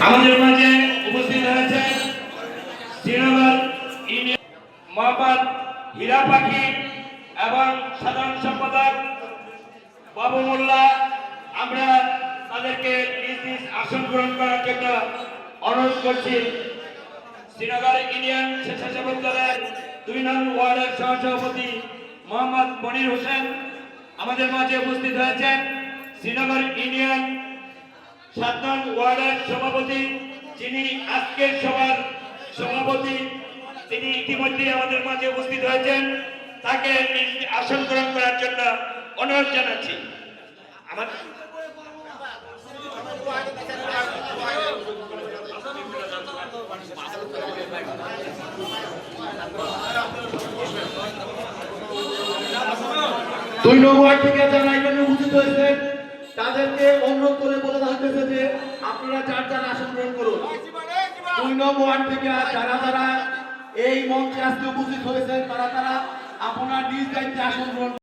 আমাদের মাঝে উপস্থিত হয়েছে শ্রীনগর ইউনিয়ন মোহাম্মদ হীরা পাখি এবং সাধারণ সম্পাদক বাবু মোল্লা। আমরা তাদেরকে নিজ নিজ আসন গ্রহণ করার জন্য অনুরোধ করছি। শ্রীনগর ইউনিয়ন স্বেচ্ছাসেবক দলের 2 নং ওয়ার্ডের সহসভাপতি মোহাম্মদ মনির হোসেন আমাদের মাঝে উপস্থিত হয়েছেন। শ্রীনগর ইউনিয়ন 7 নং ওয়ার্ডের সভাপতি, যিনি আজকের সভার সভাপতি, তিনি ইতিমধ্যে আমাদের মাঝে উপস্থিত হয়েছেন। তাকে আসন গ্রহণ করার জন্য অনুরোধ জানাচ্ছি। আমার 2 নং ওয়ার্ড থেকে যারা এখানে উপস্থিত হয়েছেন তাদেরকে অনুরোধ করে বলে থাকতেছে যে আপনারা যার আসন গ্রহণ করুন। 2 নং ওয়ার্ড থেকে যারা এই মঞ্চে আজকে উপস্থিত হয়েছেন তারা আপনার নিজ দায়িত্বে আসন গ্রহণ